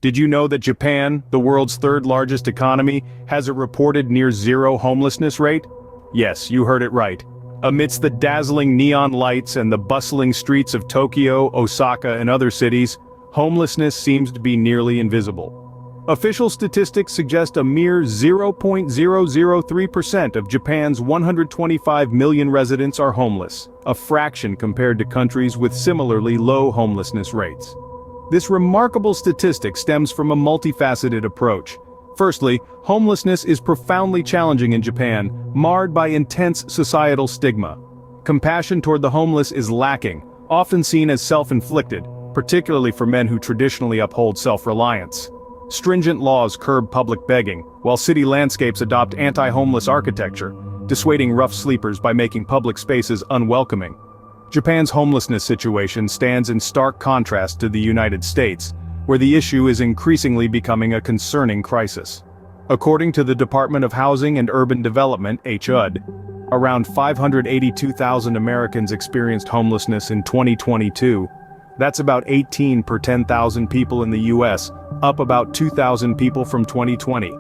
Did you know that Japan, the world's third largest economy, has a reported near-zero homelessness rate? Yes, you heard it right. Amidst the dazzling neon lights and the bustling streets of Tokyo, Osaka, and other cities, homelessness seems to be nearly invisible. Official statistics suggest a mere 0.003% of Japan's 125 million residents are homeless, a fraction compared to countries with similarly low homelessness rates. This remarkable statistic stems from a multifaceted approach. Firstly, homelessness is profoundly challenging in Japan, marred by intense societal stigma. Compassion toward the homeless is lacking, often seen as self-inflicted, particularly for men who traditionally uphold self-reliance. Stringent laws curb public begging, while city landscapes adopt anti-homeless architecture, dissuading rough sleepers by making public spaces unwelcoming. Japan's homelessness situation stands in stark contrast to the United States, where the issue is increasingly becoming a concerning crisis. According to the Department of Housing and Urban Development, HUD, around 582,000 Americans experienced homelessness in 2022. That's about 18 per 10,000 people in the US, up about 2,000 people from 2020.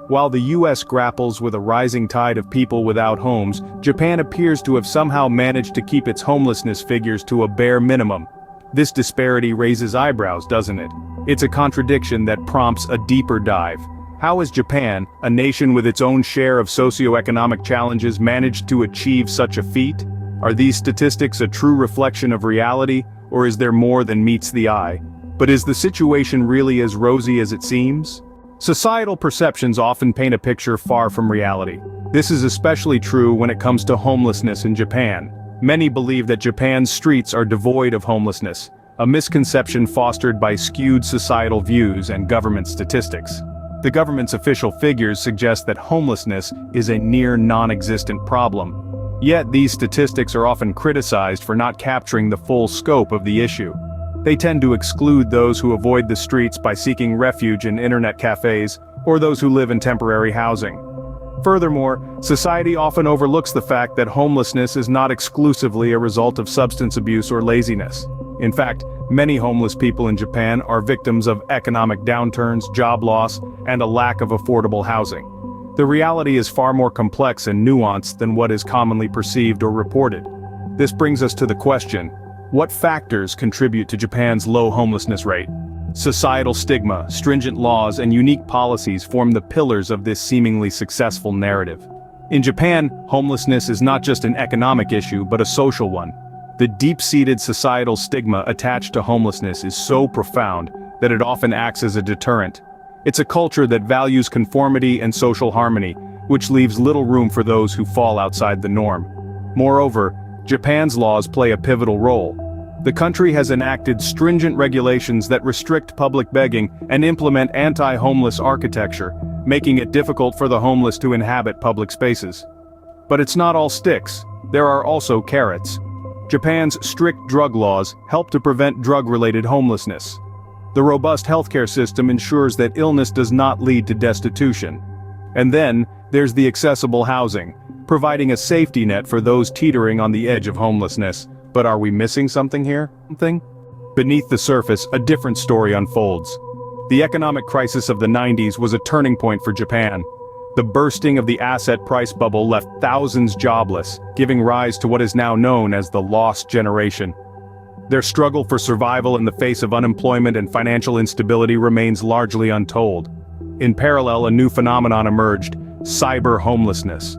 While the US grapples with a rising tide of people without homes, Japan appears to have somehow managed to keep its homelessness figures to a bare minimum. This disparity raises eyebrows, doesn't it? It's a contradiction that prompts a deeper dive. How has Japan, a nation with its own share of socioeconomic challenges, managed to achieve such a feat? Are these statistics a true reflection of reality, or is there more than meets the eye? But is the situation really as rosy as it seems? Societal perceptions often paint a picture far from reality. This is especially true when it comes to homelessness in Japan. Many believe that Japan's streets are devoid of homelessness, a misconception fostered by skewed societal views and government statistics. The government's official figures suggest that homelessness is a near non-existent problem. Yet these statistics are often criticized for not capturing the full scope of the issue. They tend to exclude those who avoid the streets by seeking refuge in internet cafes, or those who live in temporary housing. Furthermore, society often overlooks the fact that homelessness is not exclusively a result of substance abuse or laziness. In fact, many homeless people in Japan are victims of economic downturns, job loss, and a lack of affordable housing. The reality is far more complex and nuanced than what is commonly perceived or reported. This brings us to the question: what factors contribute to Japan's low homelessness rate? Societal stigma, stringent laws, and unique policies form the pillars of this seemingly successful narrative. In Japan, homelessness is not just an economic issue but a social one. The deep-seated societal stigma attached to homelessness is so profound that it often acts as a deterrent. It's a culture that values conformity and social harmony, which leaves little room for those who fall outside the norm. Moreover, Japan's laws play a pivotal role. The country has enacted stringent regulations that restrict public begging and implement anti-homeless architecture, making it difficult for the homeless to inhabit public spaces. But it's not all sticks. There are also carrots. Japan's strict drug laws help to prevent drug-related homelessness. The robust healthcare system ensures that illness does not lead to destitution. And then, there's the accessible housing, providing a safety net for those teetering on the edge of homelessness. But are we missing something here? Beneath the surface, a different story unfolds. The economic crisis of the 90s was a turning point for Japan. The bursting of the asset price bubble left thousands jobless, giving rise to what is now known as the lost generation. Their struggle for survival in the face of unemployment and financial instability remains largely untold. In parallel, a new phenomenon emerged: cyber homelessness.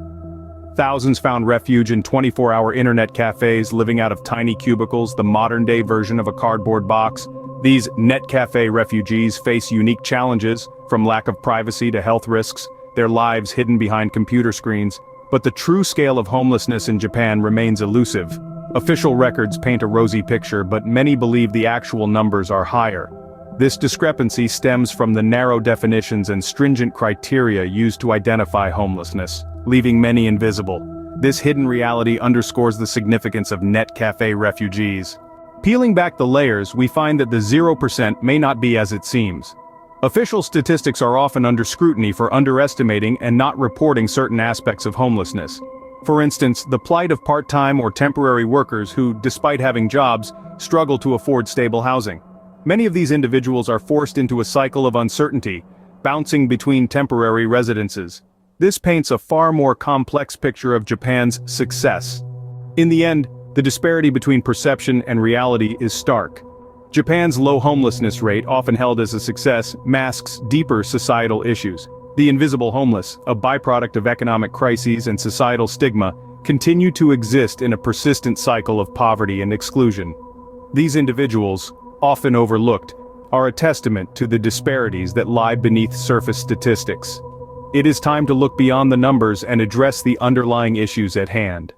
Thousands found refuge in 24-hour internet cafes, living out of tiny cubicles, the modern-day version of a cardboard box. These net cafe refugees face unique challenges, from lack of privacy to health risks, their lives hidden behind computer screens. But the true scale of homelessness in Japan remains elusive. Official records paint a rosy picture, but many believe the actual numbers are higher. This discrepancy stems from the narrow definitions and stringent criteria used to identify homelessness, leaving many invisible. This hidden reality underscores the significance of net cafe refugees. Peeling back the layers, we find that the 0% may not be as it seems. Official statistics are often under scrutiny for underestimating and not reporting certain aspects of homelessness. For instance, the plight of part-time or temporary workers who, despite having jobs, struggle to afford stable housing. Many of these individuals are forced into a cycle of uncertainty, bouncing between temporary residences. This paints a far more complex picture of Japan's success. In the end, the disparity between perception and reality is stark. Japan's low homelessness rate, often held as a success, masks deeper societal issues. The invisible homeless, a byproduct of economic crises and societal stigma, continue to exist in a persistent cycle of poverty and exclusion. These individuals, often overlooked, are a testament to the disparities that lie beneath surface statistics. It is time to look beyond the numbers and address the underlying issues at hand.